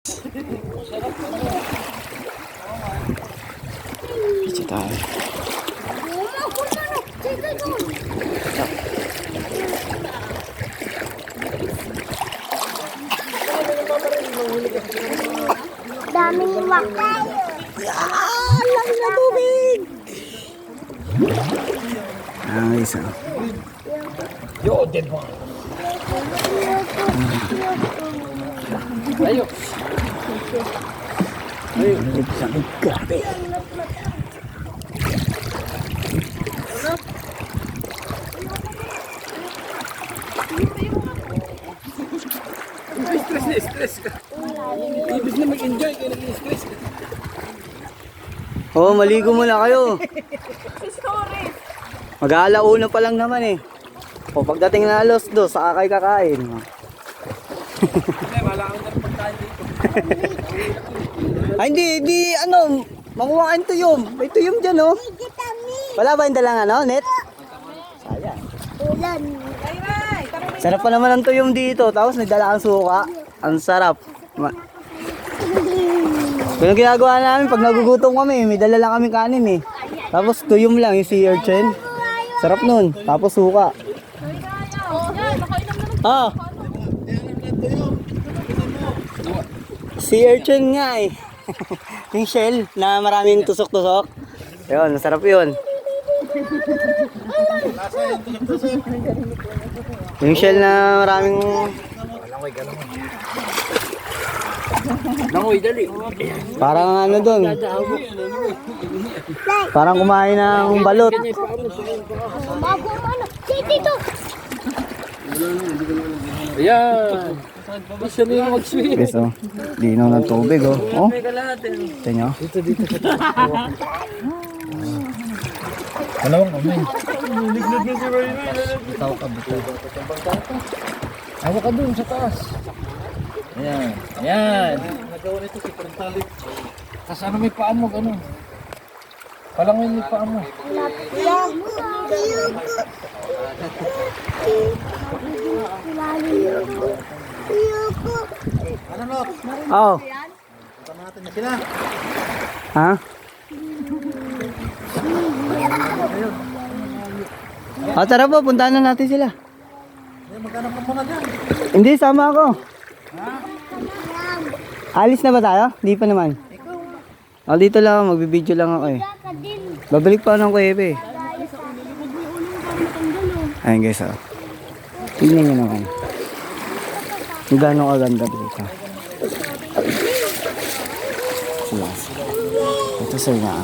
Pizza tayo. Daming wakay. Laki na tubig! Isa. Yo, dead one. Ayo. Ayo, sakit grabe. Stress ka. Ibig na mag-enjoy, kaya nag-stress ka. Oo, maligo muna kayo. Mag-aalauna pa lang naman eh. O pagdating na alas 2, saka kayo kakain. Wala akong na pagkain dito. Ay, hindi, ano, manguha kayong tuyom. May tuyom dyan, oh. Wala ba yung dalang, ano, net? Sayang. Ulan. Sarap pa naman ang tuyom dito, tapos nagdala kang suka. Ang sarap. Yung ginagawa namin, pag nagugutom kami, may dala lang kami kanin eh. Tapos tuyom lang, yung sea urchin. Sarap nun, tapos suka. Ah! Sea urchin nga eh. Yung shell na maraming tusok-tusok. Yun, masarap yun. Yung shell na maraming... Nangoy, dali. Parang ano dun. Parang kumain ng balot. Bago ano. Dito. Ayan. Isa na yung mag-swim. Yes, oh. Dinaw ng tubig, oh. Oh, Mega lahat eh. ito nyo. Dito. Dalawang kami. Lignod na si Maymay. Bitaw ka. Awa ka dun sa taas. Ayan. Nagawa nito si Parentalik. Tapos ano may paa mo, gano'n. Palangoy may paa mo. Ano, Not? Oh. Punta natin na sila. Ha? Oh, tara po, puntahan na natin sila. Maghanap ka muna dyan. Hindi, sama ako. Alis na ba tayo? Di pa naman. Oh, dito lang, magbibideo lang ako eh. Babalik pa ako ng kuwebe eh. Ayun guys, oh. Tingnan nyo naman. Kung gano'ng kaganda dito. Yes. Ito sir nga.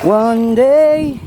One day.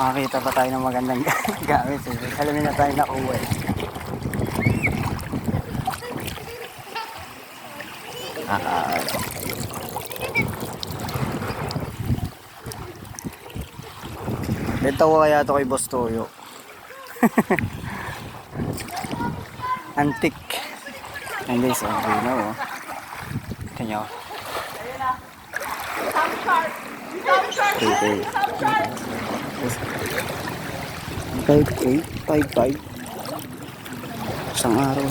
Makakita pa tayo ng magandang gamit eh. Alamin na tayo nakuha eh. Ito ko kaya ito kay Boss Toyo. Antik. And guys, okay na oh. Ito nyo. Okay. 5-8, 5-5. Isang araw.